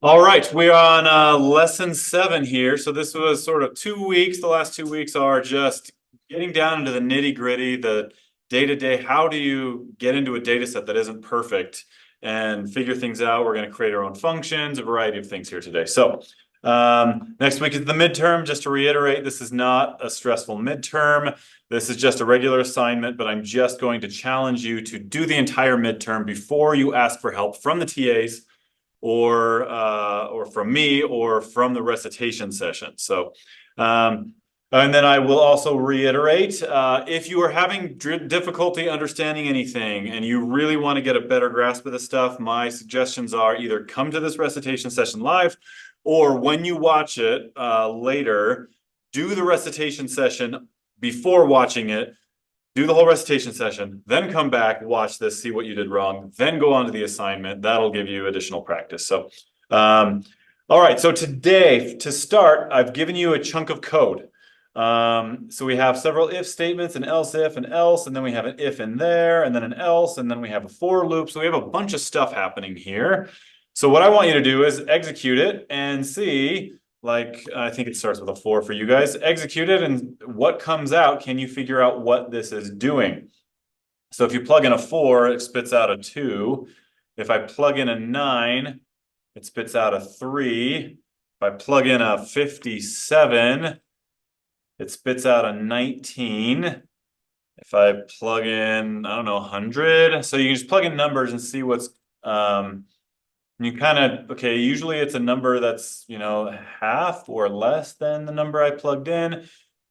All right, we're on lesson 7 here. So this was sort of 2 weeks. The last 2 weeks are just getting down into the nitty-gritty, the day-to-day. How do you get into a data set that isn't perfect and figure things out? We're going to create our own functions, a variety of things here today. So next week is the midterm. Just to reiterate, this is not a stressful midterm. This is just a regular assignment, but I'm just going to challenge you to do the entire midterm before you ask for help from the TAs or from me or from the recitation session. So, and then I will also reiterate, if you are having difficulty understanding anything and you really want to get a better grasp of the stuff, my suggestions are either come to this recitation session live, or when you watch it later, do the recitation session before watching it. Do the whole recitation session, then come back, watch this, see what you did wrong, then go on to the assignment. That'll give you additional practice. So, all right. So today, to start, I've given you a chunk of code. So we have several if statements, an else if, and else, and then we have an if in there, and then an else, and then we have a for loop. So we have a bunch of stuff happening here. So what I want you to do is execute it and see, like, I think it starts with a 4 for you guys. Execute it, and what comes out, can you figure out what this is doing? So if you plug in a 4, it spits out a 2. If I plug in a 9, it spits out a 3. If I plug in a 57, it spits out a 19. If I plug in, I don't know, 100. So you can just plug in numbers and see what's you kind of, okay, usually it's a number that's, half or less than the number I plugged in.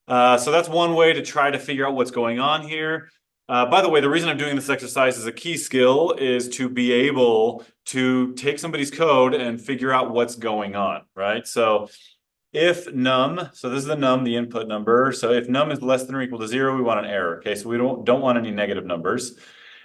So that's one way to try to figure out what's going on here. By the way, the reason I'm doing this exercise as a key skill is to be able to take somebody's code and figure out what's going on, right? So if num, so this is the num, the input number. So if num is less than or equal to 0, we want an error. Okay, so we don't want any negative numbers.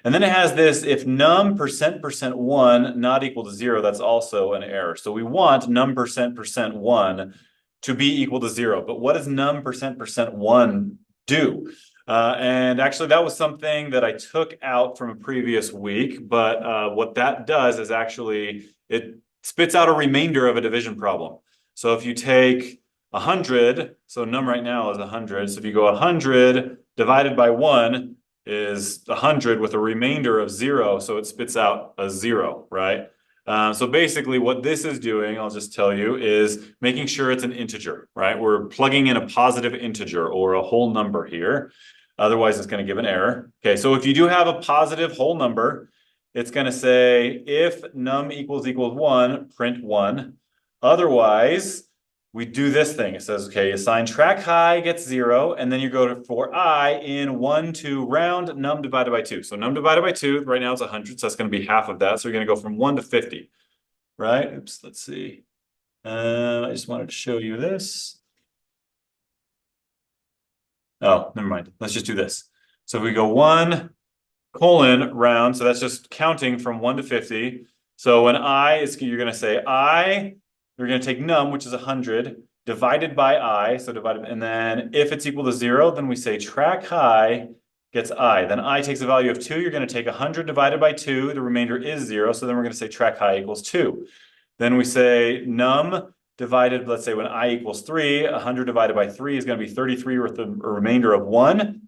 And then it has this, if num percent 1 not equal to 0, that's also an error. So we want num percent 1 to be equal to 0. But what does num percent 1 do? And actually, that was something that I took out from a previous week. But what that does is actually, it spits out a remainder of a division problem. So if you take 100, so num right now is 100. So if you go 100 divided by 1, is 100 with a remainder of 0, so it spits out a 0, right? So basically what this is doing, I'll just tell you, is making sure it's an integer, right? We're plugging in a positive integer or a whole number here. Otherwise, it's going to give an error. Okay, so if you do have a positive whole number, it's going to say if num equals 1, print 1. Otherwise, we do this thing. It says, okay, assign track high gets 0, and then you go to for I in 1 to round num divided by 2. So num divided by 2, right now it's 100, so that's going to be half of that. So you're going to go from 1 to 50, right? Oops, let's see. I just wanted to show you this. Oh, never mind. Let's just do this. So if we go 1 colon round, so that's just counting from 1 to 50. So when I is, you're going to say I, you're going to take num, which is 100, divided by I, so divided, and then if it's equal to 0, then we say track high gets I. Then I takes a value of 2, you're going to take 100 divided by 2, the remainder is 0, so then we're going to say track high equals 2. Then we say num divided, let's say when I equals 3, 100 divided by 3 is going to be 33 with a remainder of 1.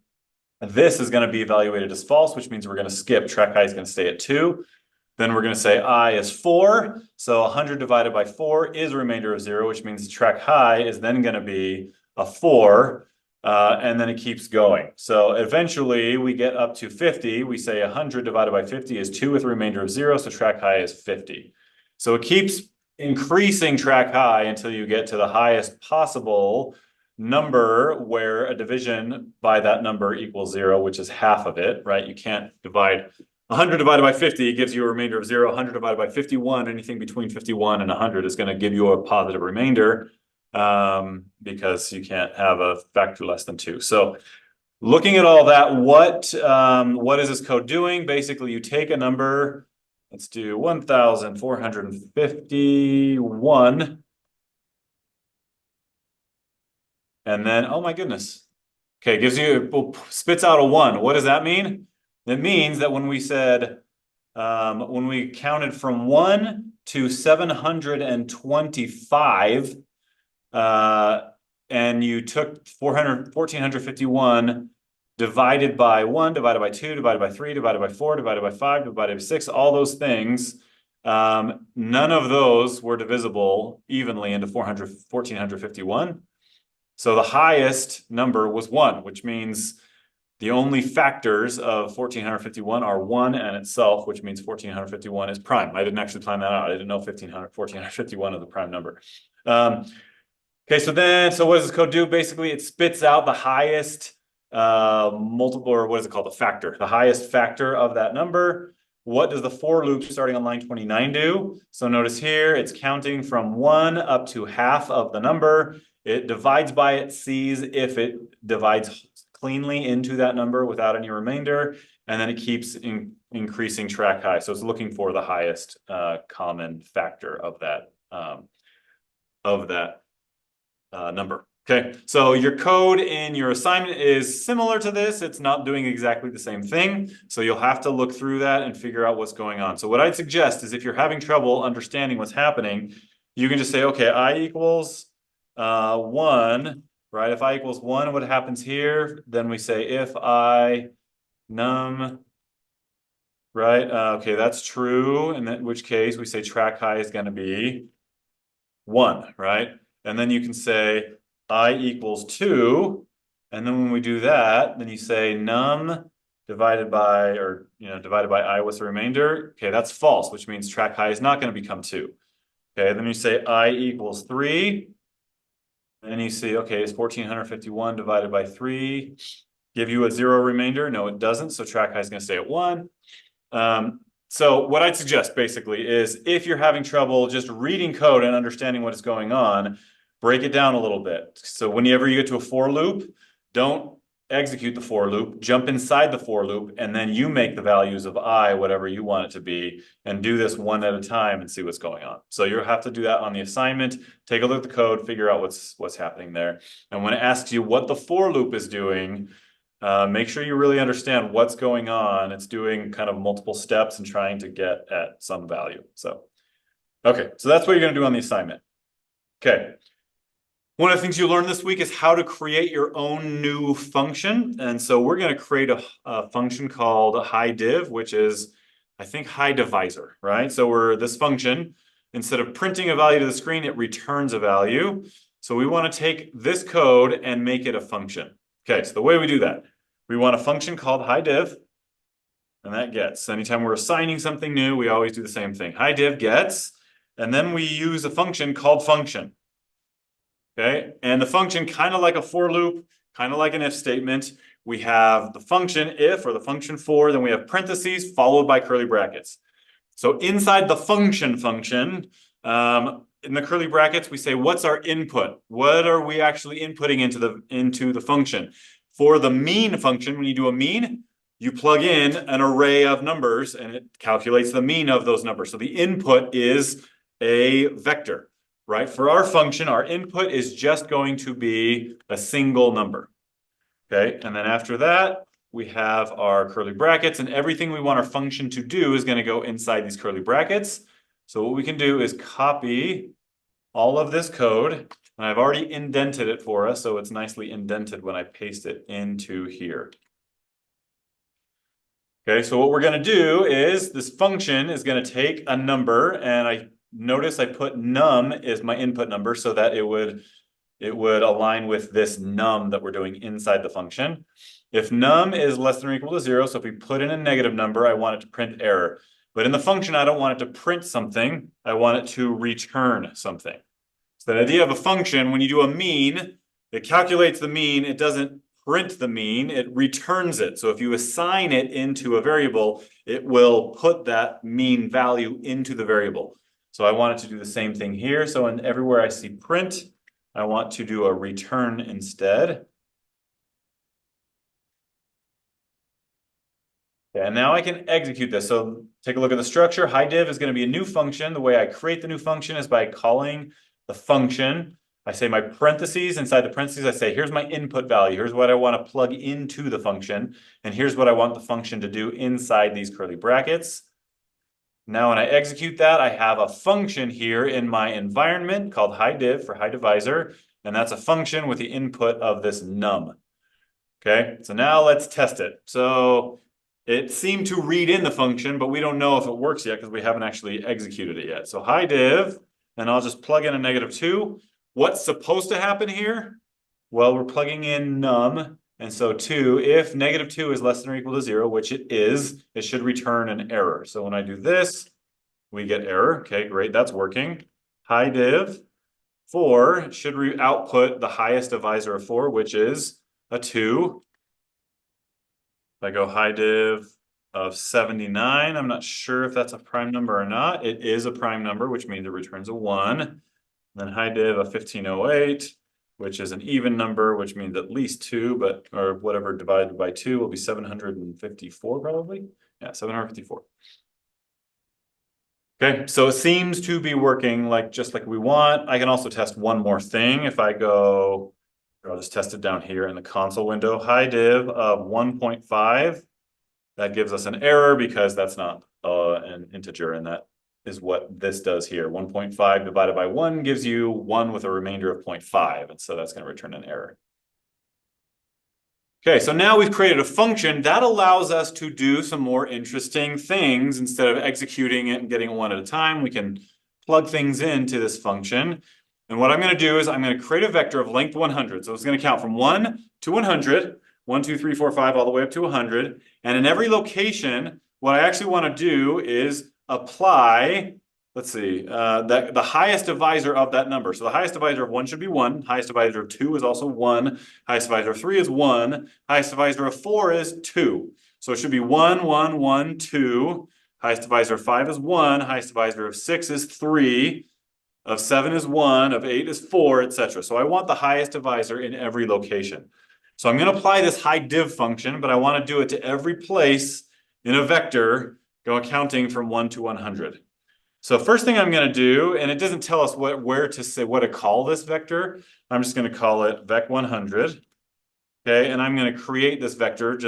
This is going to be evaluated as false, which means we're going to skip. Track high is going to stay at 2. Then we're going to say I is 4. So 100 divided by 4 is a remainder of 0, which means track high is then going to be a 4. And then it keeps going. So eventually we get up to 50. We say 100 divided by 50 is 2 with a remainder of 0. So track high is 50. So it keeps increasing track high until you get to the highest possible number where a division by that number equals 0, which is half of it, right? You can't divide 100 divided by 50 gives you a remainder of 0. 100 divided by 51, anything between 51 and 100 is going to give you a positive remainder because you can't have a factor less than 2. So looking at all that, what is this code doing? Basically, you take a number, let's do 1,451. And then, oh my goodness. Okay, spits out a 1. What does that mean? It means that when we said, when we counted from 1 to 725, and you took 1,451 divided by 1, divided by 2, divided by 3, divided by 4, divided by 5, divided by 6, all those things, none of those were divisible evenly into 1,451. So the highest number was 1, which means the only factors of 1,451 are 1 and itself, which means 1,451 is prime. I didn't actually plan that out. I didn't know 1,451 is the prime number. Okay, so what does this code do? Basically, it spits out the highest multiple, or what is it called? The factor, the highest factor of that number. What does the for loop starting on line 29 do? So notice here, it's counting from 1 up to half of the number. It divides by it, sees if it divides cleanly into that number without any remainder, and then it keeps increasing track high. So it's looking for the highest common factor of that number. Okay, so your code in your assignment is similar to this. It's not doing exactly the same thing. So you'll have to look through that and figure out what's going on. So what I'd suggest is if you're having trouble understanding what's happening, you can just say, okay, I equals 1, right? If I equals 1, what happens here? Then we say if I num, right? Okay, that's true. And in which case we say track high is going to be 1, right? And then you can say I equals 2. And then when we do that, then you say num divided by, or divided by I with the remainder. Okay, that's false, which means track high is not going to become 2. Okay, then you say I equals 3. And you see, okay, it's 1,451 divided by 3. Give you a 0 remainder? No, it doesn't. So track high is going to stay at 1. So what I'd suggest basically is if you're having trouble just reading code and understanding what is going on, break it down a little bit. So whenever you get to a for loop, don't execute the for loop, jump inside the for loop, and then you make the values of I, whatever you want it to be, and do this one at a time and see what's going on. So you'll have to do that on the assignment, take a look at the code, figure out what's happening there. And when it asks you what the for loop is doing, make sure you really understand what's going on. It's doing kind of multiple steps and trying to get at some value. So, okay, so that's what you're going to do on the assignment. Okay. One of the things you learned this week is how to create your own new function. And so we're going to create a function called highDiv, which is, I think, highDivisor, right? So this function, instead of printing a value to the screen, it returns a value. So we want to take this code and make it a function. Okay, so the way we do that, we want a function called highDiv, and that gets. Anytime we're assigning something new, we always do the same thing. HighDiv gets, and then we use a function called function. Okay, and the function, kind of like a for loop, kind of like an if statement, we have the function if or the function for, then we have parentheses followed by curly brackets. So inside the function, in the curly brackets, we say, what's our input? What are we actually inputting into the function? For the mean function, when you do a mean, you plug in an array of numbers and it calculates the mean of those numbers. So the input is a vector, right? For our function, our input is just going to be a single number. Okay, and then after that, we have our curly brackets, and everything we want our function to do is going to go inside these curly brackets. So what we can do is copy all of this code, and I've already indented it for us, so it's nicely indented when I paste it into here. Okay, so what we're going to do is this function is going to take a number, and I put num is my input number so that it would align with this num that we're doing inside the function. If num is less than or equal to 0, so if we put in a negative number, I want it to print error. But in the function, I don't want it to print something. I want it to return something. So the idea of a function, when you do a mean, it calculates the mean. It doesn't print the mean. It returns it. So if you assign it into a variable, it will put that mean value into the variable. So I want it to do the same thing here. So everywhere I see print, I want to do a return instead. Okay, and now I can execute this. So take a look at the structure. HighDiv is going to be a new function. The way I create the new function is by calling the function. I say my parentheses. Inside the parentheses, I say, here's my input value. Here's what I want to plug into the function. And here's what I want the function to do inside these curly brackets. Now when I execute that, I have a function here in my environment called highdiv for high divisor, and that's a function with the input of this num. Okay, so now let's test it. So it seemed to read in the function, but we don't know if it works yet because we haven't actually executed it yet. So highdiv, and I'll just plug in a -2. What's supposed to happen here? Well, we're plugging in num, and so 2, if -2 is less than or equal to 0, which it is, it should return an error. So when I do this, we get error. Okay, great, that's working. Highdiv 4 should output the highest divisor of 4, which is a 2. If I go highdiv of 79, I'm not sure if that's a prime number or not. It is a prime number, which means it returns a 1. Then highdiv of 1508, which is an even number, which means at least 2, but or whatever divided by 2 will be 754 probably. Yeah, 754. Okay, so it seems to be working just like we want. I can also test one more thing. If I go, I'll just test it down here in the console window. Highdiv of 1.5. That gives us an error because that's not an integer, and that is what this does here. 1.5 divided by 1 gives you 1 with a remainder of 0.5, and so that's going to return an error. Okay, so now we've created a function that allows us to do some more interesting things. Instead of executing it and getting one at a time, we can plug things into this function. And what I'm going to do is I'm going to create a vector of length 100. So it's going to count from 1 to 100, 1, 2, 3, 4, 5, all the way up to 100. And in every location, what I actually want to do is apply, let's see, the highest divisor of that number. So the highest divisor of 1 should be 1. Highest divisor of 2 is also 1. Highest divisor of 3 is 1. Highest divisor of 4 is 2. So it should be 1, 1, 1, 2. Highest divisor of 5 is 1. Highest divisor of 6 is 3. Of 7 is 1. Of 8 is 4, etc. So I want the highest divisor in every location. So I'm going to apply this highdiv function, but I want to do it to every place in a vector, go counting from 1 to 100. So first thing I'm going to do, and it doesn't tell us what to call this vector. I'm just going to call it vec100. Okay, and I'm going to create this vector. I'm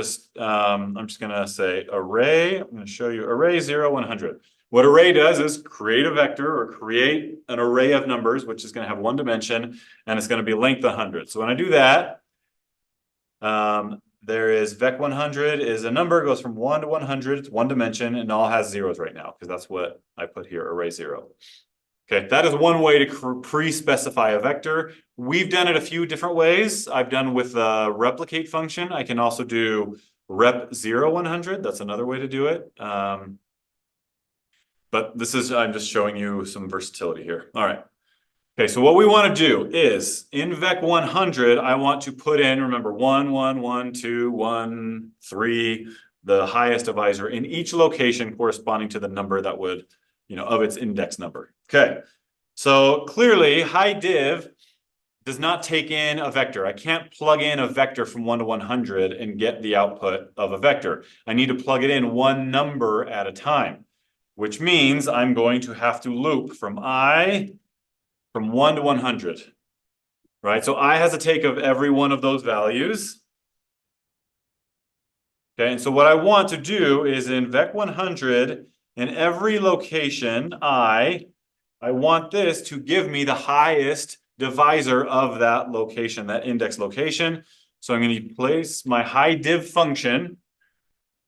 just going to say array. I'm going to show you array 0, 100. What array does is create a vector or create an array of numbers, which is going to have one dimension, and it's going to be length 100. So when I do that, there is vec100 is a number, goes from 1 to 100, it's one dimension, and all has zeros right now, because that's what I put here, array 0. Okay, that is one way to pre-specify a vector. We've done it a few different ways. I've done with the replicate function. I can also do rep 0, 100. That's another way to do it. But I'm just showing you some versatility here. All right. Okay, so what we want to do is in vec100, I want to put in, remember, 1, 1, 1, 2, 1, 3, the highest divisor in each location corresponding to the number that would, of its index number. Okay, so clearly highdiv does not take in a vector. I can't plug in a vector from 1 to 100 and get the output of a vector. I need to plug it in one number at a time, which means I'm going to have to loop from 1 to 100, right? So I has a take of every one of those values. Okay, and so what I want to do is in vec100, in every location, I want this to give me the highest divisor of that location, that index location. So I'm going to place my highdiv function.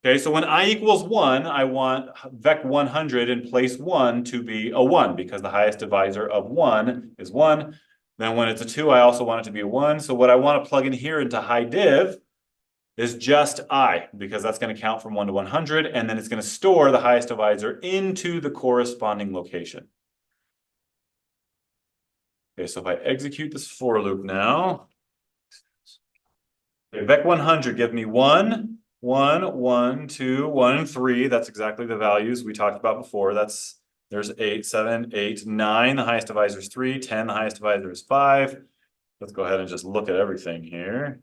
Okay, so when I equals 1, I want vec100 in place 1 to be a 1 because the highest divisor of 1 is 1. Then when it's a 2, I also want it to be a 1. So what I want to plug in here into highdiv is just I, because that's going to count from 1 to 100, and then it's going to store the highest divisor into the corresponding location. Okay, so if I execute this for loop now, okay, vec100 give me 1, 1, 1, 2, 1, and 3. That's exactly the values we talked about before. There's 8, 7, 8, 9. The highest divisor is 3. 10, the highest divisor is 5. Let's go ahead and just look at everything here.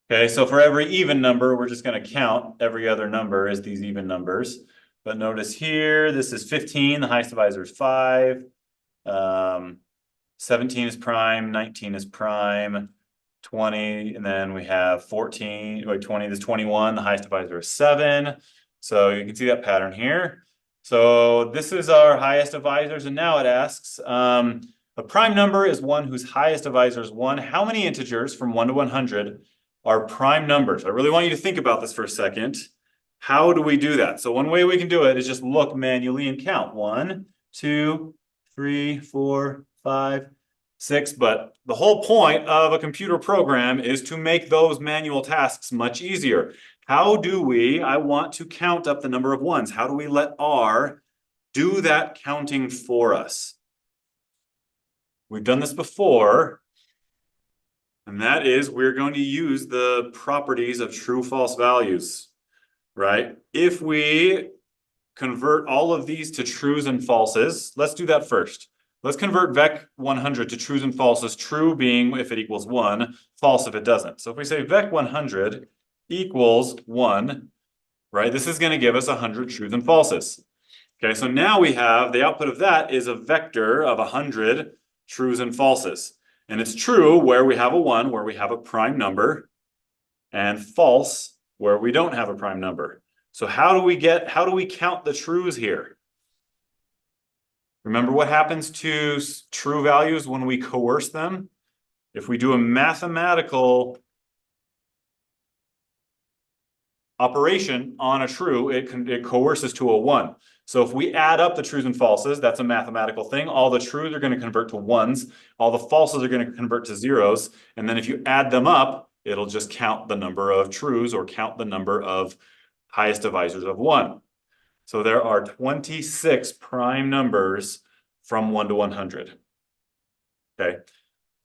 Okay, so for every even number, we're just going to count every other number as these even numbers. But notice here, this is 15. The highest divisor is 5. 17 is prime. 19 is prime. 20, and then we have 14, wait, 20, there's 21, the highest divisor is 7. So you can see that pattern here. So this is our highest divisors, and now it asks, a prime number is one whose highest divisor is 1. How many integers from 1 to 100 are prime numbers? I really want you to think about this for a second. How do we do that? So one way we can do it is just look manually and count. 1, 2, 3, 4, 5, 6. But the whole point of a computer program is to make those manual tasks much easier. How do we, I want to count up the number of ones. How do we let R do that counting for us? We've done this before, and that is we're going to use the properties of true false values, right? If we convert all of these to trues and falses, let's do that first. Let's convert vec 100 to trues and falses, true being if it equals 1, false if it doesn't. So if we say vec 100 equals 1, right, this is going to give us 100 trues and falses. Okay, so now we have the output of that is a vector of 100 trues and falses. And it's true where we have a 1, where we have a prime number, and false where we don't have a prime number. So how do we count the trues here? Remember what happens to true values when we coerce them? If we do a mathematical operation on a true, it coerces to a 1. So if we add up the trues and falses, that's a mathematical thing. All the trues are going to convert to 1s. All the falses are going to convert to 0s. And then if you add them up, it'll just count the number of trues or count the number of highest divisors of 1. So there are 26 prime numbers from 1 to 100. Okay.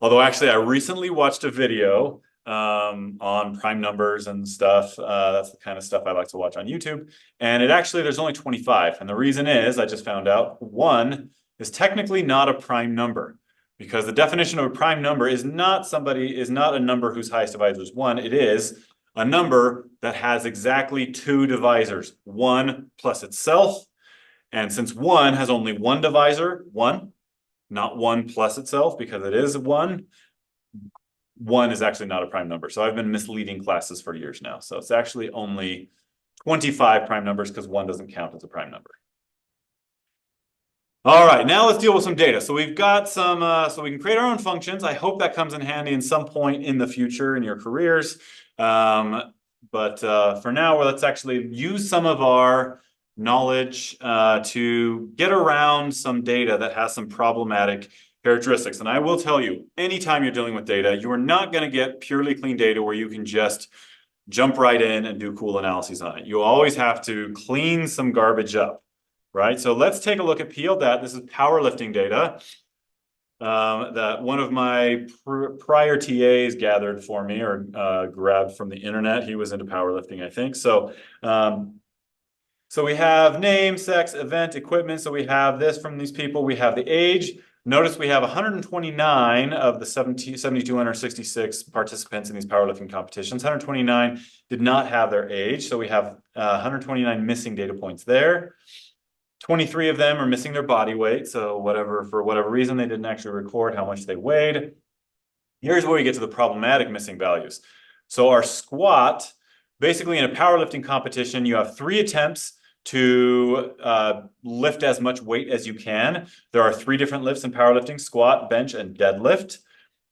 Although actually, I recently watched a video on prime numbers and stuff. That's the kind of stuff I like to watch on YouTube. And there's only 25. And the reason is, I just found out, 1 is technically not a prime number, because the definition of a prime number is not a number whose highest divisor is 1. It is a number that has exactly 2 divisors, 1 plus itself. And since 1 has only 1 divisor, 1, not 1 plus itself, because it is 1, 1 is actually not a prime number. So I've been misleading classes for years now. So it's actually only 25 prime numbers, because 1 doesn't count as a prime number. All right, now let's deal with some data. So we've got some, so we can create our own functions. I hope that comes in handy in some point in the future in your careers. But for now, let's actually use some of our knowledge to get around some data that has some problematic characteristics. And I will tell you, anytime you're dealing with data, you are not going to get purely clean data where you can just jump right in and do cool analyses on it. You always have to clean some garbage up, right? So let's take a look at PLDAT. This is powerlifting data that one of my prior TAs gathered for me, or grabbed from the internet. He was into powerlifting, I think. So we have name, sex, event, equipment. So we have this from these people. We have the age. Notice we have 129 of the 7,266 participants in these powerlifting competitions. 129 did not have their age. So we have 129 missing data points there. 23 of them are missing their body weight. So for whatever reason, they didn't actually record how much they weighed. Here's where we get to the problematic missing values. So our squat, basically in a powerlifting competition, you have 3 attempts to lift as much weight as you can. There are 3 different lifts in powerlifting: squat, bench, and deadlift.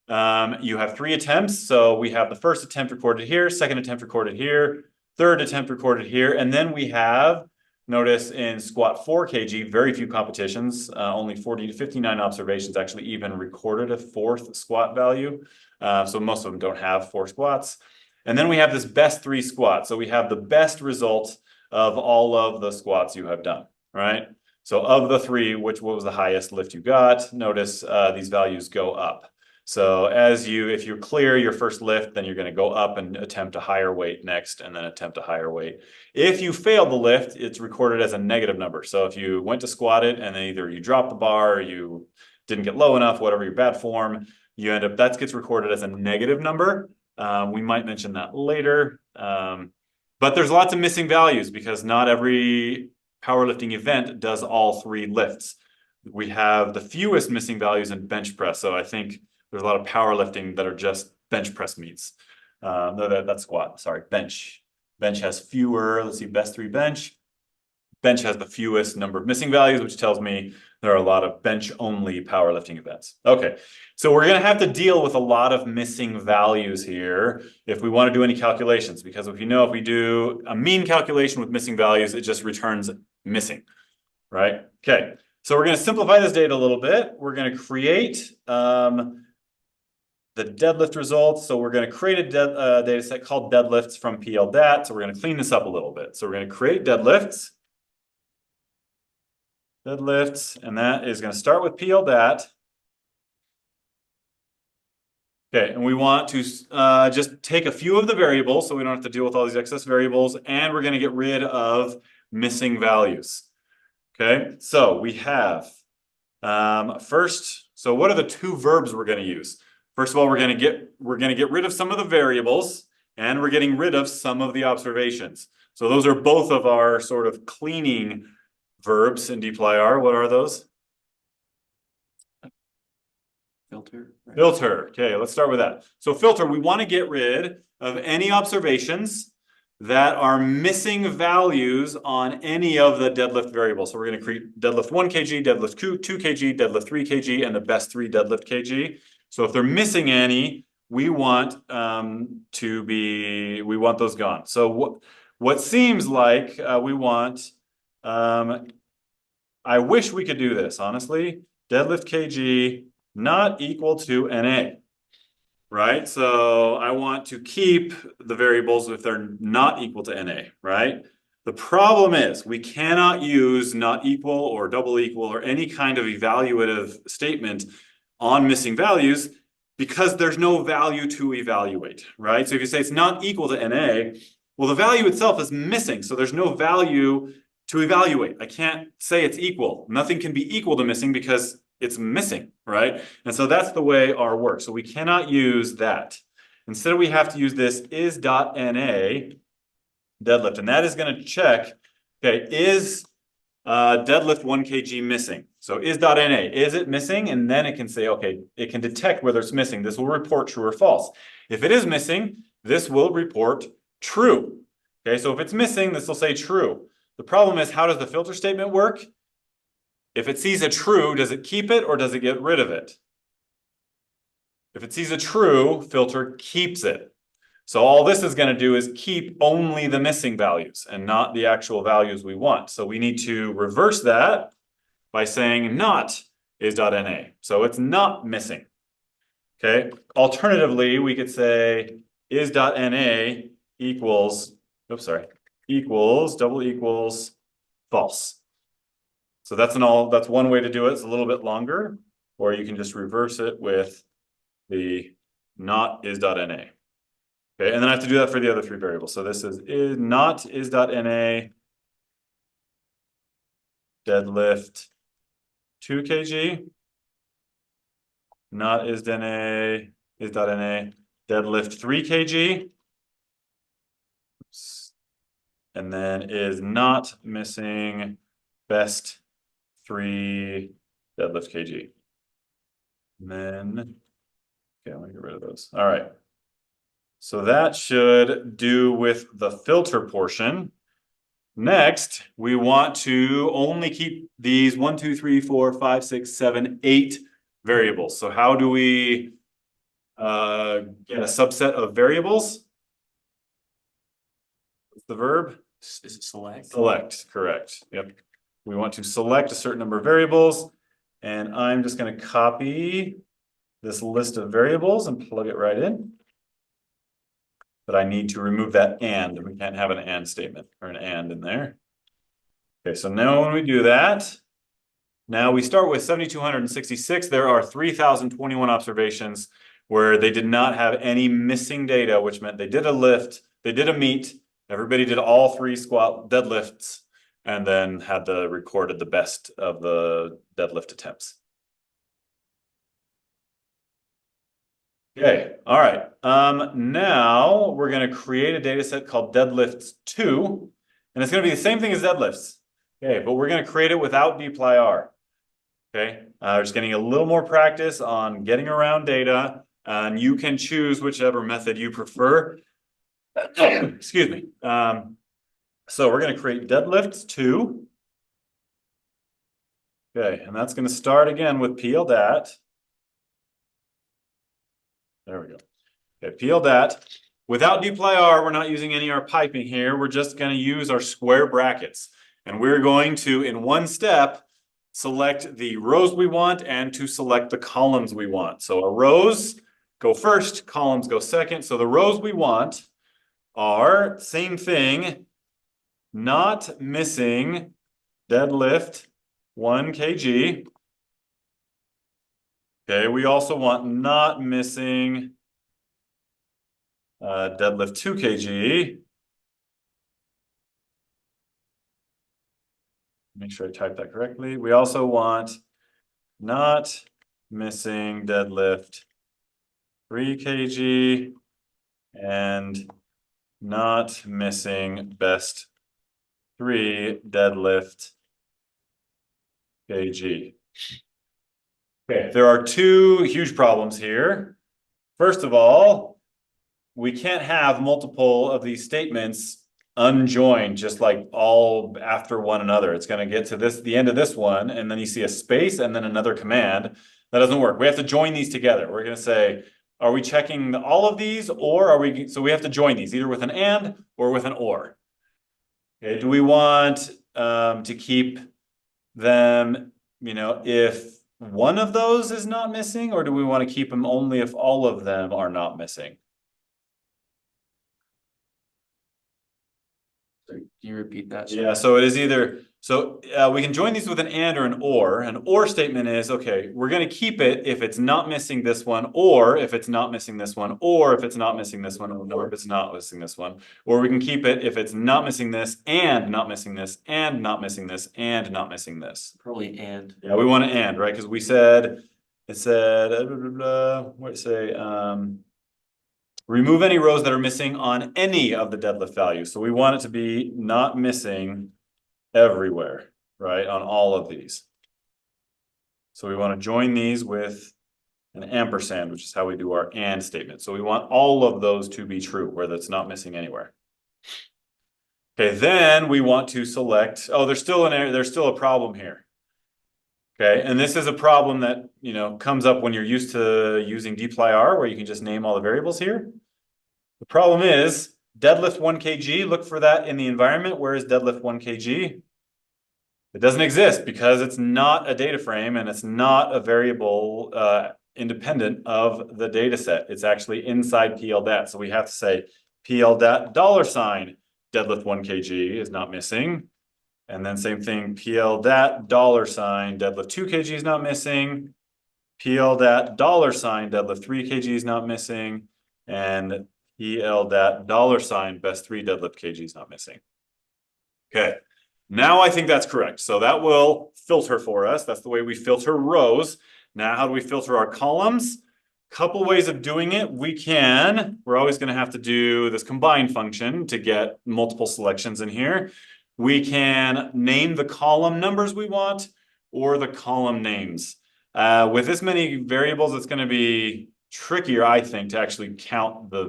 You have 3 attempts. So we have the first attempt recorded here, second attempt recorded here, third attempt recorded here. And then we have, notice in squat 4 kg, very few competitions, only 40 to 59 observations actually even recorded a 4th squat value. So most of them don't have 4 squats. And then we have this best 3 squat. So we have the best result of all of the squats you have done, right? So of the 3, what was the highest lift you got? Notice these values go up. So if you clear your first lift, then you're going to go up and attempt a higher weight next, and then attempt a higher weight. If you fail the lift, it's recorded as a negative number. So if you went to squat it and then either you dropped the bar, or you didn't get low enough, whatever your bad form, that gets recorded as a negative number. We might mention that later. But there's lots of missing values because not every powerlifting event does all 3 lifts. We have the fewest missing values in bench press. So I think there's a lot of powerlifting that are just bench press meets. No, that's squat, sorry, bench. Bench has fewer, let's see, best 3 bench. bench has the fewest number of missing values, which tells me there are a lot of bench-only powerlifting events. Okay, so we're going to have to deal with a lot of missing values here if we want to do any calculations, because if we do a mean calculation with missing values, it just returns missing, right? Okay, so we're going to simplify this data a little bit. We're going to create the deadlift results. So we're going to create a data set called deadlifts from PLDAT. So we're going to clean this up a little bit. So we're going to create deadlifts, and that is going to start with PLDAT. Okay, and we want to just take a few of the variables so we don't have to deal with all these excess variables, and we're going to get rid of missing values. Okay, so we have first, so what are the two verbs we're going to use? First of all, we're going to get rid of some of the variables, and we're getting rid of some of the observations. So those are both of our sort of cleaning verbs in dplyr. What are those? Filter. Right? Filter. Okay, let's start with that. So filter, we want to get rid of any observations that are missing values on any of the deadlift variables. So we're going to create deadlift 1 kg, deadlift 2 kg, deadlift 3 kg, and the best 3 deadlift kg. So if they're missing any, we want those gone. So what seems like we want, I wish we could do this, honestly. Deadlift kg not equal to NA, right? So I want to keep the variables if they're not equal to NA, right? The problem is we cannot use not equal or double equal or any kind of evaluative statement on missing values because there's no value to evaluate, right? So if you say it's not equal to NA, well, the value itself is missing, so there's no value to evaluate. I can't say it's equal. Nothing can be equal to missing because it's missing, right? And so that's the way R works. So we cannot use that. Instead, we have to use this is.NA deadlift, and that is going to check, okay, is deadlift 1 kg missing? So is.NA, is it missing? And then it can say, okay, it can detect whether it's missing. This will report true or false. If it is missing, this will report true. Okay, so if it's missing, this will say true. The problem is, how does the filter statement work? If it sees a true, does it keep it or does it get rid of it? If it sees a true, filter keeps it. So all this is going to do is keep only the missing values and not the actual values we want. So we need to reverse that by saying not is.NA. So it's not missing. Okay. Alternatively, we could say is.NA equals, double equals false. So that's one way to do it. It's a little bit longer, or you can just reverse it with the not is.NA. Okay, and then I have to do that for the other three variables. So this is not is.NA deadlift 2 kg, not is.NA deadlift 3 kg, and then is not missing best 3 deadlift kg. And then, okay, I'm gonna get rid of those. All right. So that should do with the filter portion. Next, we want to only keep these 1, 2, 3, 4, 5, 6, 7, 8 variables. So how do we get a subset of variables? What's the verb? Is it select? Select, correct. Yep. We want to select a certain number of variables, and I'm just going to copy this list of variables and plug it right in. But I need to remove that and. We can't have an and statement or an and in there. Okay, so now when we do that, now we start with 7,266. There are 3,021 observations where they did not have any missing data, which meant they did a lift, they did a meet, everybody did all 3 squat deadlifts, and then had recorded the best of the deadlift attempts. Okay, all right. Now we're going to create a data set called deadlifts 2, and it's going to be the same thing as deadlifts. Okay, but we're going to create it without dplyr. Okay, just getting a little more practice on getting around data, and you can choose whichever method you prefer. Excuse me. So we're going to create deadlifts 2. Okay, and that's going to start again with PL dat. There we go. Okay, PL dat. Without dplyr, we're not using any of our piping here. We're just going to use our square brackets. And we're going to, in one step, select the rows we want and to select the columns we want. So our rows go first, columns go second. So the rows we want are same thing, not missing deadlift 1 kg. Okay, we also want not missing deadlift 2 kg. Make sure I type that correctly. We also want not missing deadlift 3 kg and not missing best 3 deadlift kg. Okay, there are two huge problems here. First of all, we can't have multiple of these statements unjoined, just like all after one another. It's going to get to the end of this one, and then you see a space and then another command. That doesn't work. We have to join these together. We're going to say, are we checking all of these, or are we, so we have to join these either with an and or with an or. Okay, do we want to keep them, if one of those is not missing, or do we want to keep them only if all of them are not missing? Can you repeat that? Yeah, so it is either, so we can join these with an and or an or. An or statement is, okay, we're going to keep it if it's not missing this one, or if it's not missing this one, or if it's not missing this one, or if it's not missing this one. Or we can keep it if it's not missing this, and not missing this, and not missing this, and not missing this. Probably and. Yeah, we want to and, right? Because we said, it said, what did it say? Remove any rows that are missing on any of the deadlift values. So we want it to be not missing everywhere, right? On all of these. So we want to join these with an ampersand, which is how we do our and statement. So we want all of those to be true, where that's not missing anywhere. Okay, then we want to select, oh, there's still a problem here. Okay, and this is a problem that, comes up when you're used to using dplyr, where you can just name all the variables here. The problem is deadlift 1 kg, look for that in the environment. Where is deadlift 1 kg? It doesn't exist because it's not a data frame and it's not a variable independent of the data set. It's actually inside PLDAT. So we have to say PLDAT $ deadlift 1 kg is not missing. And then same thing, PLDAT $ deadlift 2 kg is not missing. PLDAT $ deadlift 3 kg is not missing. And PLDAT $ best 3 deadlift kg is not missing. Okay, now I think that's correct. So that will filter for us. That's the way we filter rows. Now, how do we filter our columns? Couple ways of doing it. We're always going to have to do this combine function to get multiple selections in here. We can name the column numbers we want or the column names. With this many variables, it's going to be trickier, I think, to actually count the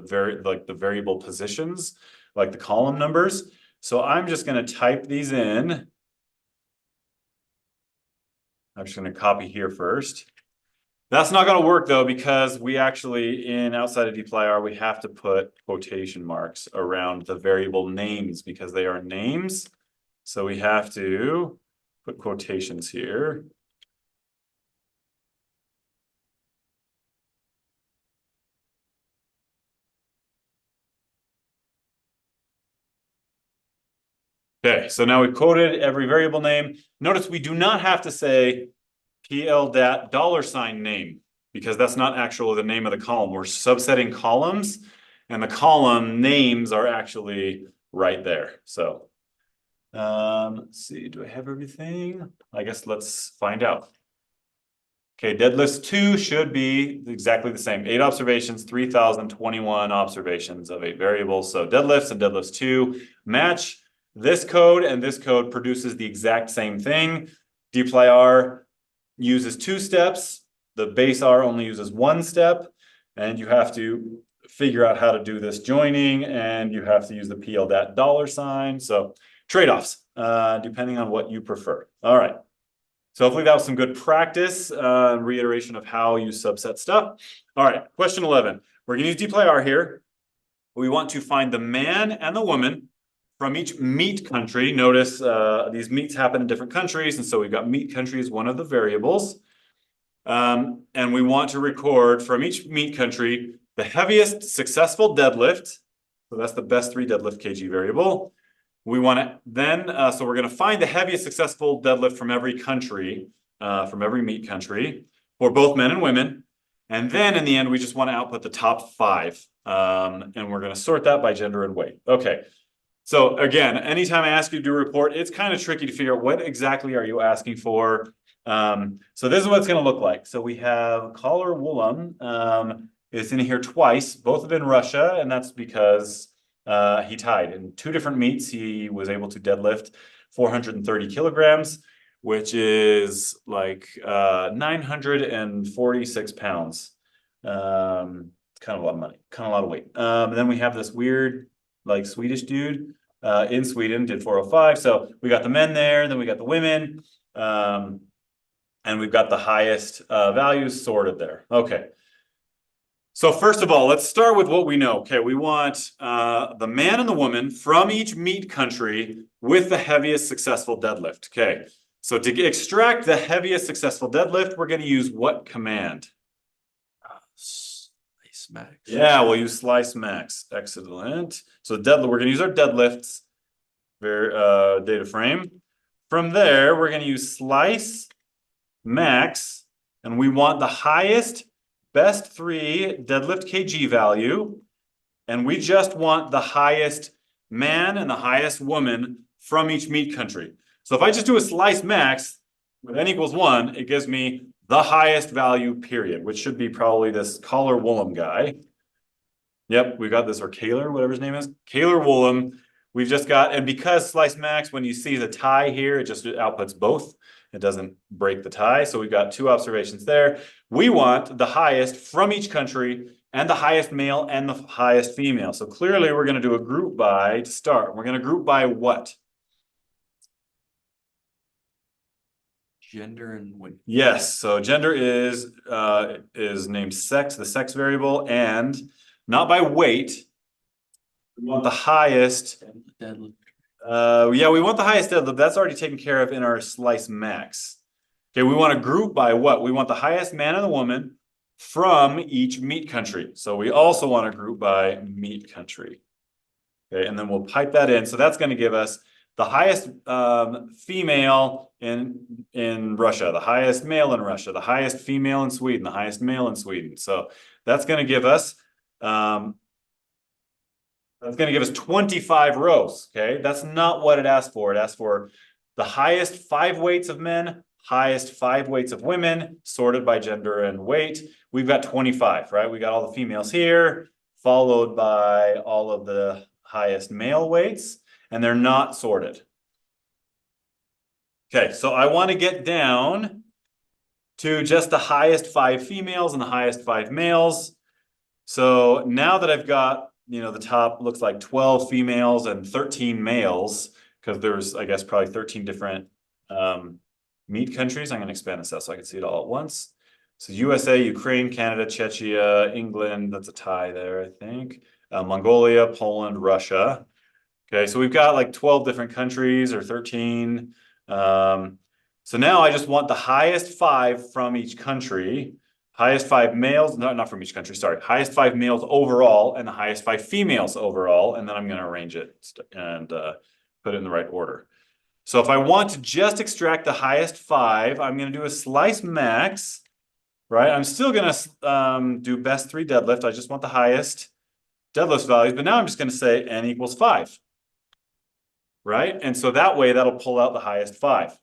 variable positions, like the column numbers. So I'm just going to type these in. I'm just going to copy here first. That's not going to work though, because we actually, outside of dplyr, we have to put quotation marks around the variable names because they are names. So we have to put quotations here. Okay, so now we've quoted every variable name. Notice we do not have to say PLDAT $ name, because that's not actually the name of the column. We're subsetting columns, and the column names are actually right there. So let's see, do I have everything? I guess let's find out. Okay, deadlifts 2 should be exactly the same. 8 observations, 3,021 observations of 8 variables. So deadlifts and deadlifts 2 match. This code and this code produces the exact same thing. dplyr uses 2 steps. The base R only uses 1 step. And you have to figure out how to do this joining, and you have to use the PLDAT $. So trade-offs, depending on what you prefer. All right. So hopefully that was some good practice, reiteration of how you subset stuff. All right, question 11. We're gonna use dplyr here. We want to find the man and the woman from each meat country. Notice these meats happen in different countries, and so we've got meat country as one of the variables. And we want to record from each meat country the heaviest successful deadlift. So that's the best 3 deadlift kg variable. We want to then, so we're going to find the heaviest successful deadlift from every country, from every meat country for both men and women. And then in the end, we just want to output the top 5. And we're going to sort that by gender and weight. Okay. So again, anytime I ask you to do a report, it's kind of tricky to figure out what exactly are you asking for. So this is what it's going to look like. So we have Collar Woolam is in here twice, both of in Russia, and that's because he tied in 2 different meets. He was able to deadlift 430 kilograms, which is like 946 pounds. It's kind of a lot of money, kind of a lot of weight. And then we have this weird, like Swedish dude in Sweden, did 405. So we got the men there, then we got the women, and we've got the highest values sorted there. Okay. So first of all, let's start with what we know. Okay, we want the man and the woman from each meat country with the heaviest successful deadlift. Okay, so to extract the heaviest successful deadlift, we're going to use what command? Slice max. Yeah, we'll use slice max. Excellent. So deadlift, we're going to use our deadlifts data frame. From there, we're going to use slice max, and we want the highest best 3 deadlift kg value, and we just want the highest man and the highest woman from each meat country. So if I just do a slice max with n equals 1, it gives me the highest value period, which should be probably this Collar Woolam guy. Yep, we got this, or Kaler, whatever his name is. Kaler Woolam. We've just got, and because slice max, when you see the tie here, it just outputs both. It doesn't break the tie. So we've got 2 observations there. We want the highest from each country and the highest male and the highest female. So clearly we're going to do a group by to start. We're going to group by what? Gender and weight. Yes. So gender is named sex, the sex variable, and not by weight. We want the highest. Deadlift. Yeah, we want the highest deadlift. That's already taken care of in our slice max. Okay, we want to group by what? We want the highest man and the woman from each meat country. So we also want to group by meat country. Okay, and then we'll pipe that in. So that's going to give us the highest female in Russia, the highest male in Russia, the highest female in Sweden, the highest male in Sweden. So that's going to give us 25 rows. Okay, that's not what it asked for. It asked for the highest 5 weights of men, highest 5 weights of women, sorted by gender and weight. We've got 25, right? We got all the females here, followed by all of the highest male weights, and they're not sorted. Okay, so I want to get down to just the highest 5 females and the highest 5 males. So now that I've got, the top looks like 12 females and 13 males, because there's, I guess, probably 13 different meat countries. I'm going to expand this out so I can see it all at once. So USA, Ukraine, Canada, Czechia, England, that's a tie there, I think. Mongolia, Poland, Russia. Okay, so we've got like 12 different countries or 13. So now I just want the highest 5 from each country. Highest 5 males, not from each country, sorry. Highest 5 males overall and the highest 5 females overall. And then I'm going to arrange it and put it in the right order. So if I want to just extract the highest 5, I'm going to do a slice max, right? I'm still going to do best 3 deadlift. I just want the highest deadlift values. But now I'm just going to say n equals 5, right? And so that way that'll pull out the highest 5.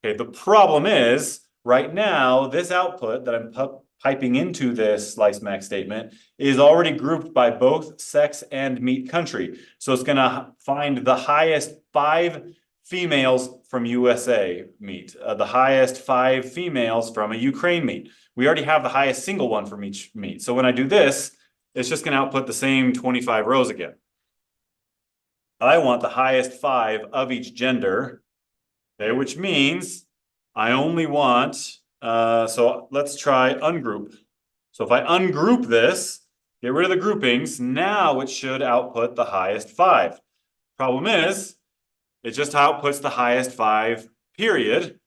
Okay, the problem is, right now, this output that I'm piping into this slice max statement is already grouped by both sex and meat country. So it's going to find the highest 5 females from USA meat, the highest 5 females from a Ukraine meat. We already have the highest single one from each meat. So when I do this, it's just going to output the same 25 rows again. I want the highest 5 of each gender. Okay, which means I only want, so let's try ungroup. So if I ungroup this, get rid of the groupings, now it should output the highest 5. Problem is, it just outputs the highest 5, period,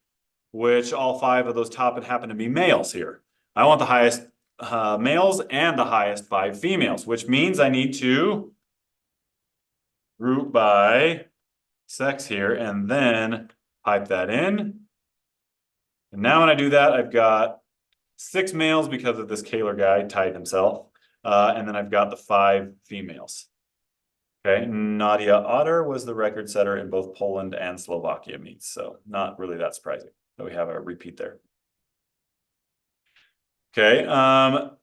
which all 5 of those top happen to be males here. I want the highest males and the highest 5 females, which means I need to group by sex here and then pipe that in. And now when I do that, I've got 6 males because of this Kaler guy tied himself. And then I've got the 5 females. Okay, Nadia Otter was the record setter in both Poland and Slovakia meets, so not really that surprising that we have a repeat there. Okay,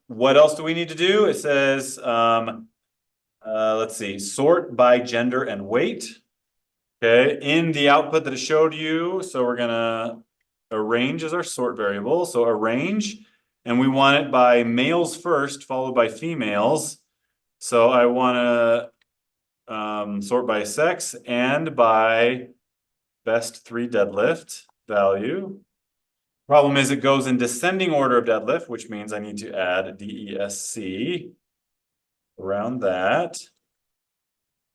what else do we need to do? It says, let's see, sort by gender and weight. Okay, in the output that it showed you, so we're gonna arrange as our sort variable. So arrange, and we want it by males first, followed by females. So I want to sort by sex and by best 3 deadlift value. Problem is it goes in descending order of deadlift, which means I need to add DESC around that.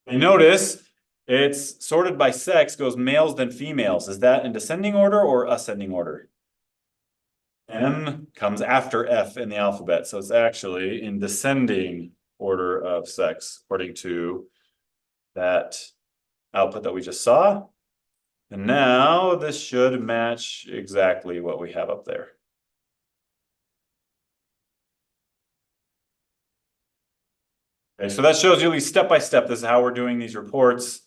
And notice it's sorted by sex, goes males then females. Is that in descending order or ascending order? M comes after F in the alphabet, so it's actually in descending order of sex, according to that output that we just saw. And now this should match exactly what we have up there. Okay, so that shows you at least step by step. This is how we're doing these reports.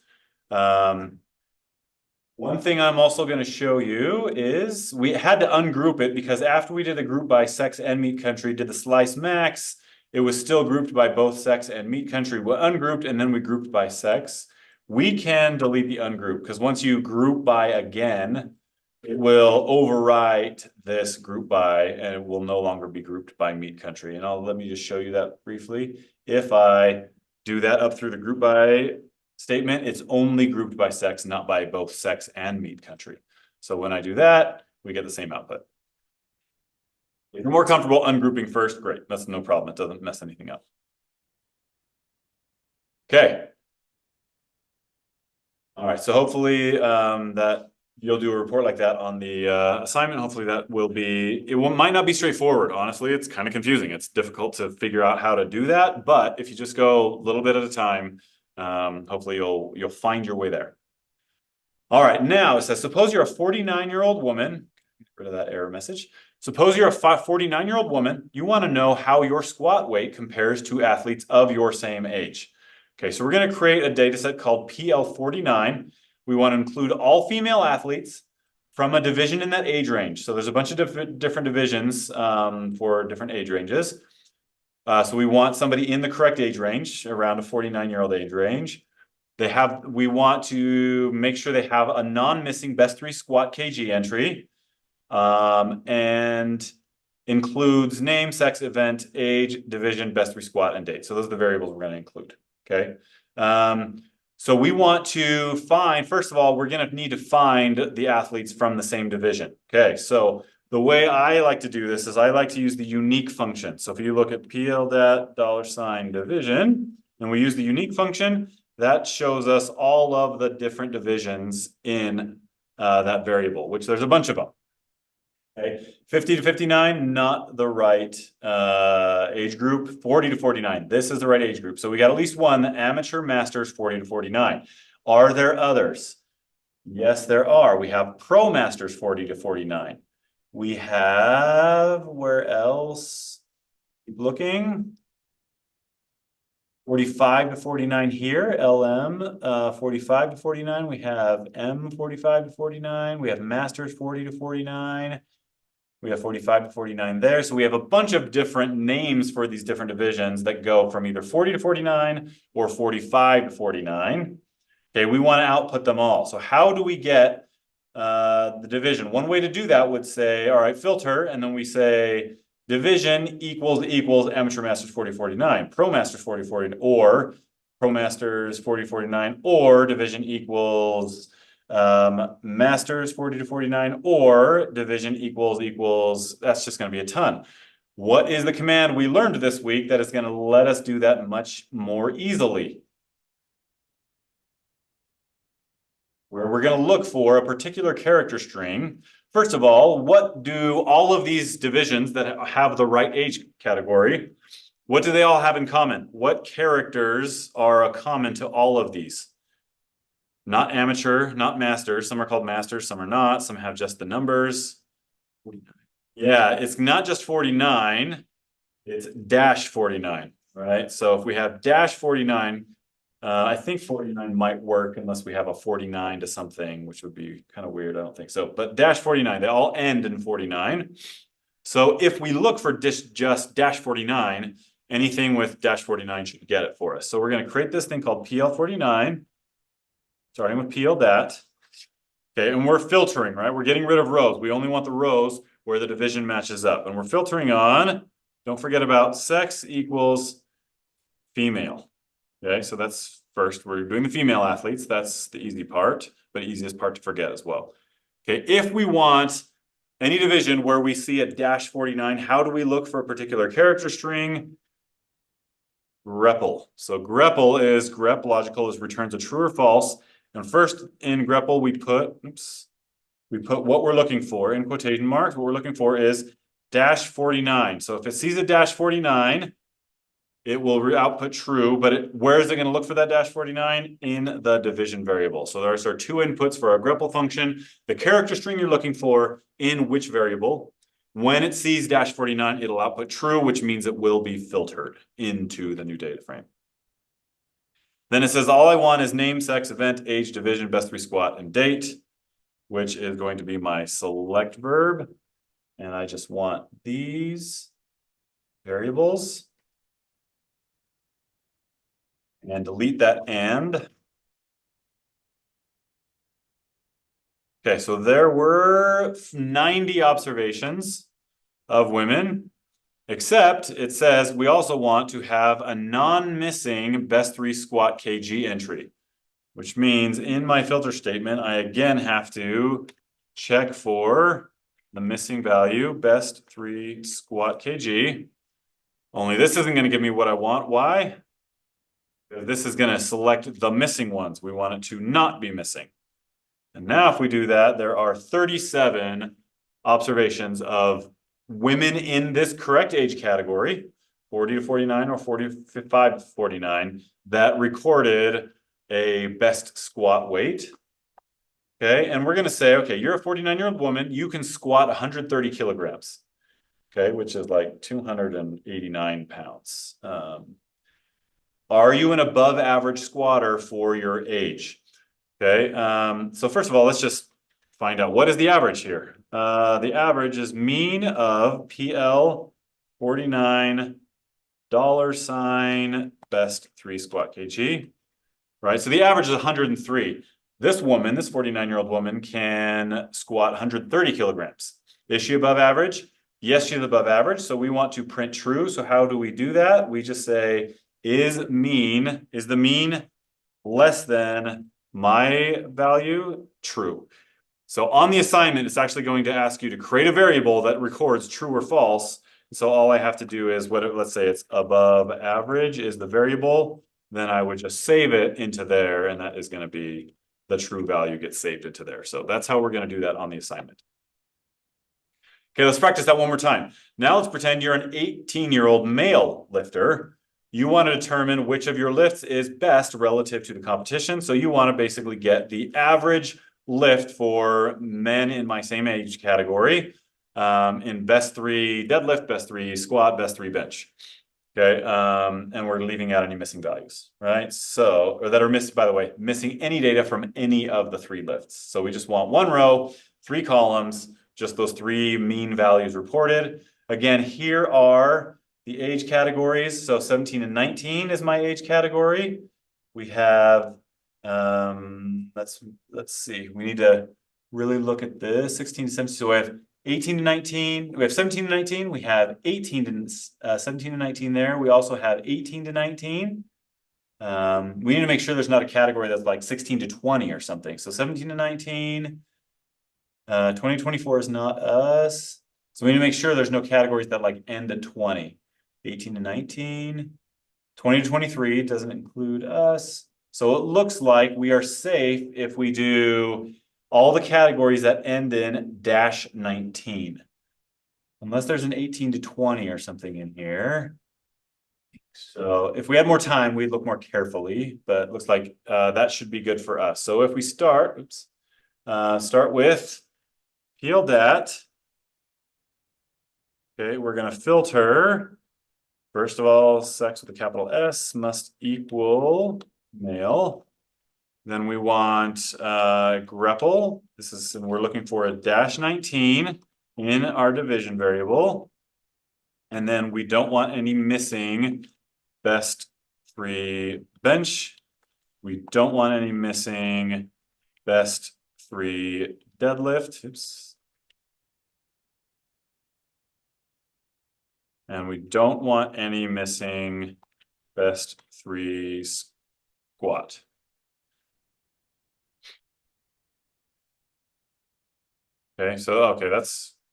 One thing I'm also going to show you is we had to ungroup it because after we did the group by sex and meat country, did the slice max, it was still grouped by both sex and meat country. We ungrouped and then we grouped by sex. We can delete the ungroup because once you group by again, it will overwrite this group by and it will no longer be grouped by meat country. And let me just show you that briefly. If I do that up through the group by statement, it's only grouped by sex, not by both sex and meat country. So when I do that, we get the same output. If you're more comfortable ungrouping first, great. That's no problem. It doesn't mess anything up. Okay. All right. So hopefully that you'll do a report like that on the assignment. Hopefully that will be, might not be straightforward. Honestly, it's kind of confusing. It's difficult to figure out how to do that. But if you just go a little bit at a time, hopefully you'll find your way there. All right, now it says, suppose you're a 49-year-old woman. Get rid of that error message. Suppose you're a 49-year-old woman. You want to know how your squat weight compares to athletes of your same age. Okay, so we're going to create a data set called PL49. We want to include all female athletes from a division in that age range. So there's a bunch of different divisions for different age ranges. So we want somebody in the correct age range, around a 49-year-old age range. We want to make sure they have a non-missing best 3 squat kg entry, and includes name, sex, event, age, division, best 3 squat, and date. So those are the variables we're going to include. Okay. So we want to find, first of all, we're going to need to find the athletes from the same division. Okay. So the way I like to do this is I like to use the unique function. So if you look at $, division, and we use the unique function, that shows us all of the different divisions in that variable, which there's a bunch of them. Okay, 50 to 59, not the right age group. 40 to 49, this is the right age group. So we got at least one, amateur masters 40 to 49. Are there others? Yes, there are. We have pro masters 40 to 49. We have, where else? Keep looking. 45 to 49 here, LM 45 to 49. We have M 45 to 49. We have Masters 40 to 49. We have 45 to 49 there. So we have a bunch of different names for these different divisions that go from either 40 to 49 or 45 to 49. Okay, we want to output them all. So how do we get the division? One way to do that would say, all right, filter, and then we say division equals amateur masters 4049, pro masters 4049, or pro masters 4049, or division equals masters 40 to 49, or division equals, that's just going to be a ton. What is the command we learned this week that is going to let us do that much more easily? Where we're going to look for a particular character string. First of all, what do all of these divisions that have the right age category, what do they all have in common? What characters are common to all of these? Not amateur, not master. Some are called masters, some are not. Some have just the numbers. 49. Yeah, it's not just 49, it's dash 49, right? So if we have dash 49, I think 49 might work unless we have a 49 to something, which would be kind of weird. I don't think so. But dash 49, they all end in 49. So if we look for just dash 49, anything with dash 49 should get it for us. So we're going to create this thing called PL49, starting with PL that. Okay, and we're filtering, right? We're getting rid of rows. We only want the rows where the division matches up. And we're filtering on, don't forget about sex equals female. Okay, so that's first. We're doing the female athletes. That's the easy part, but easiest part to forget as well. Okay, if we want any division where we see a dash 49, how do we look for a particular character string? grepl. So grep logical is returns a true or false. And first in grepl we put what we're looking for in quotation marks. What we're looking for is dash 49. So if it sees a dash 49, it will output true, but where is it going to look for that dash 49? In the division variable. So there's our two inputs for our grepl function. The character string you're looking for in which variable. When it sees dash 49, it'll output true, which means it will be filtered into the new data frame. Then it says all I want is name, sex, event, age, division, best three squat, and date, which is going to be my select verb. And I just want these variables. And delete that and. Okay, so there were 90 observations of women, except it says we also want to have a non-missing best three squat kg entry, which means in my filter statement, I again have to check for the missing value, best three squat kg. Only this isn't going to give me what I want. Why? This is going to select the missing ones. We want it to not be missing. And now if we do that, there are 37 observations of women in this correct age category, 40 to 49 or 45 to 49, that recorded a best squat weight. Okay, and we're going to say, okay, you're a 49-year-old woman, you can squat 130 kilograms, okay, which is like 289 pounds. Are you an above average squatter for your age? Okay, so first of all, let's just find out what is the average here. The average is mean of PL 49 $ best three squat kg, right? So the average is 103. This woman, this 49-year-old woman, can squat 130 kilograms. Is she above average? Yes, she's above average. So we want to print true. So how do we do that? We just say, is the mean less than my value? True. So on the assignment, it's actually going to ask you to create a variable that records true or false. So all I have to do is, let's say it's above average is the variable, then I would just save it into there, and that is going to be the true value gets saved into there. So that's how we're going to do that on the assignment. Okay, let's practice that one more time. Now let's pretend you're an 18-year-old male lifter. You want to determine which of your lifts is best relative to the competition. So you want to basically get the average lift for men in my same age category in best three deadlift, best three squat, best three bench. Okay, and we're leaving out any missing values, right? So, or that are missed, by the way, missing any data from any of the three lifts. So we just want one row, three columns, just those three mean values reported. Again, here are the age categories. So 17 and 19 is my age category. We have, let's see, we need to really look at this, 16 to 17. So we have 18 to 19, we have 17 to 19, we have 18 to 17 to 19 there. We also have 18 to 19. We need to make sure there's not a category that's like 16 to 20 or something. So 17 to 19. 2024 is not us. So we need to make sure there's no categories that like end at 20. 18 to 19. 20 to 23 doesn't include us. So it looks like we are safe if we do all the categories that end in -19. Unless there's an 18 to 20 or something in here. So if we had more time, we'd look more carefully, but it looks like that should be good for us. So if we start, start with peel dat. Okay, we're gonna filter. First of all, sex with a capital S must equal male. Then we want grepl. This is, and we're looking for a -19 in our division variable. And then we don't want any missing best 3 bench. We don't want any missing best 3 deadlift. Oops. And we don't want any missing best 3 squat. Okay, so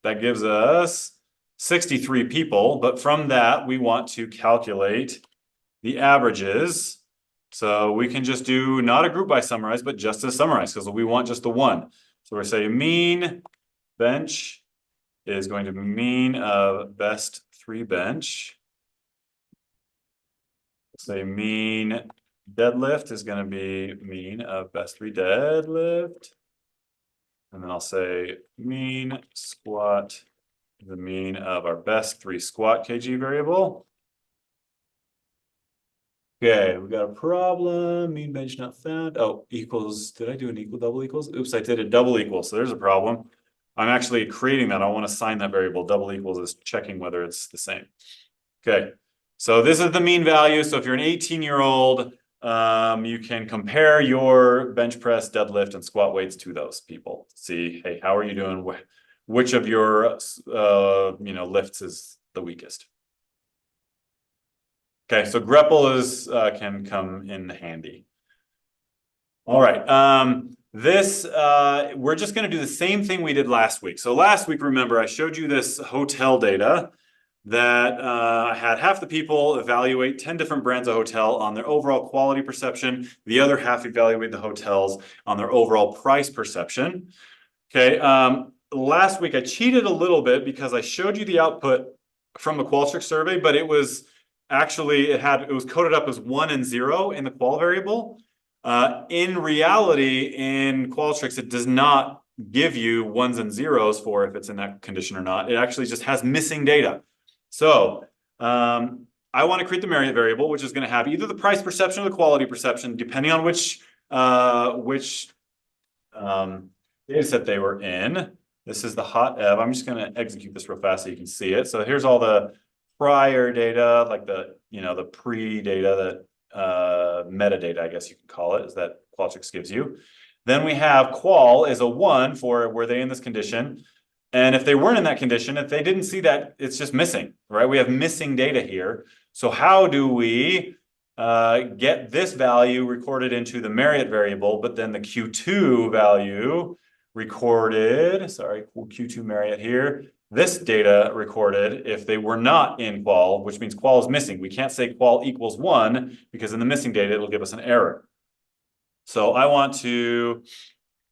that gives us 63 people, but from that we want to calculate the averages. So we can just do not a group by summarize, but just a summarize because we want just the one. So we're saying mean bench is going to be mean of best 3 bench. Say mean deadlift is going to be mean of best 3 deadlift. And then I'll say mean squat, the mean of our best 3 squat kg variable. Okay, we got a problem. Mean bench not found. Oh, equals. Did I do an equal double equals? Oops, I did a double equal. So there's a problem. I'm actually creating that. I want to assign that variable. Double equals is checking whether it's the same. Okay, so this is the mean value. So if you're an 18-year-old, you can compare your bench press, deadlift, and squat weights to those people. See, hey, how are you doing? Which of your lifts is the weakest? Okay, so grepl is can come in handy. All right, we're just going to do the same thing we did last week. So last week, remember, I showed you this hotel data that I had half the people evaluate 10 different brands of hotel on their overall quality perception. The other half evaluate the hotels on their overall price perception. Okay, last week I cheated a little bit because I showed you the output from the Qualtrics survey, but it was actually, it was coded up as 1 and 0 in the qual variable. In reality, in Qualtrics, it does not give you 1s and 0s for if it's in that condition or not. It actually just has missing data. So I want to create the Marriott variable, which is going to have either the price perception or the quality perception, depending on which data set they were in. This is the hot ev. I'm just going to execute this real fast so you can see it. So here's all the prior data, like the pre-data, that metadata, I guess you can call it, is that Qualtrics gives you. Then we have qual is a 1 for were they in this condition. And if they weren't in that condition, if they didn't see that, it's just missing, right? We have missing data here. So how do we get this value recorded into the Marriott variable, but then the Q2 value recorded, sorry, Q2 Marriott here, this data recorded if they were not in qual, which means qual is missing. We can't say qual equals 1 because in the missing data, it'll give us an error. So I want to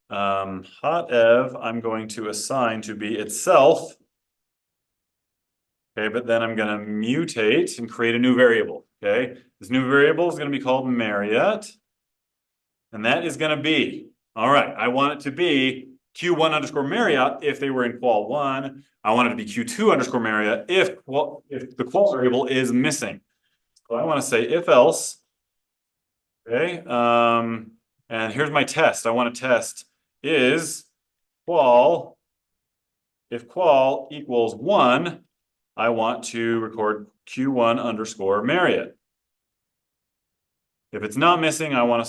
hot ev, I'm going to assign to be itself. Okay, but then I'm going to mutate and create a new variable. Okay, this new variable is going to be called Marriott. And that is going to be, all right, I want it to be Q1 underscore Marriott if they were in qual 1. I want it to be Q2 underscore Marriott if the qual variable is missing. So I want to say if else. Okay, and here's my test. I want to test is qual, if qual equals 1, I want to record Q1 underscore Marriott. If it's not missing, I want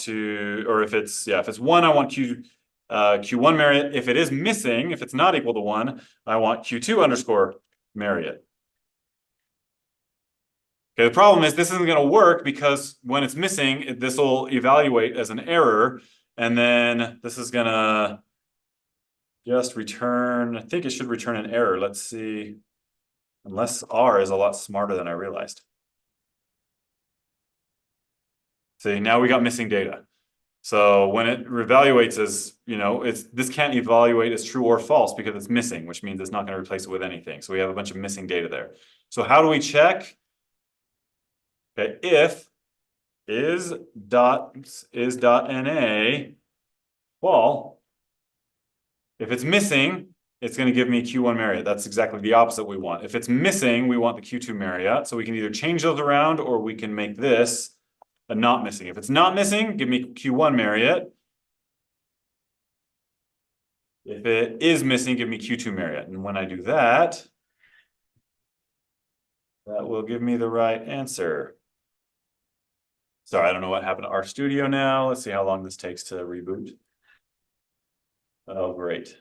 to, or if it's 1, I want Q1 Marriott. If it is missing, if it's not equal to 1, I want Q2 underscore Marriott. Okay, the problem is this isn't going to work because when it's missing, this will evaluate as an error, and then this is going to just return, I think it should return an error. Let's see. Unless R is a lot smarter than I realized. See, now we got missing data. So when it reevaluates as, this can't evaluate as true or false because it's missing, which means it's not going to replace it with anything. So we have a bunch of missing data there. So how do we check? Okay, if is.na, well, if it's missing, it's going to give me Q1 Marriott. That's exactly the opposite we want. If it's missing, we want the Q2 Marriott. So we can either change those around or we can make this a not missing. If it's not missing, give me Q1 Marriott. If it is missing, give me Q2 Marriott. And when I do that, that will give me the right answer. Sorry, I don't know what happened to our studio now. Let's see how long this takes to reboot. Oh, great.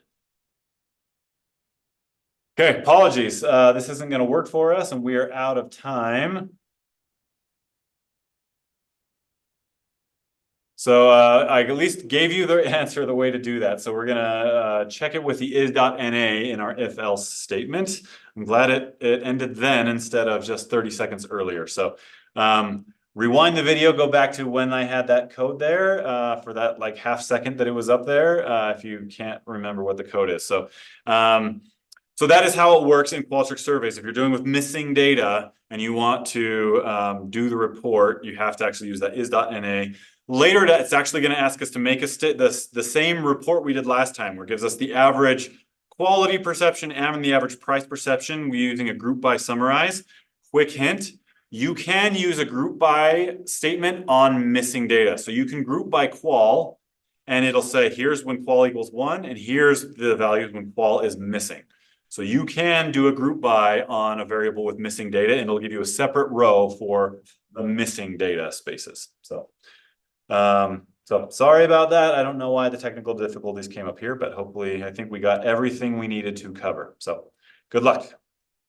Okay, apologies. This isn't going to work for us and we are out of time. So I at least gave you the answer, the way to do that. So we're gonna check it with the is.na in our if-else statement. I'm glad it ended then instead of just 30 seconds earlier. So rewind the video, go back to when I had that code there for that like half second that it was up there if you can't remember what the code is. So so that is how it works in Qualtrics surveys. If you're dealing with missing data and you want to do the report, you have to actually use that is.na. Later, it's actually going to ask us to make the same report we did last time, where it gives us the average quality perception and the average price perception. We're using a group by summarize. Quick hint, you can use a group by statement on missing data. So you can group by qual, and it'll say, here's when qual equals 1, and here's the values when qual is missing. So you can do a group by on a variable with missing data, and it'll give you a separate row for the missing data spaces. So sorry about that. I don't know why the technical difficulties came up here, but hopefully I think we got everything we needed to cover. So good luck.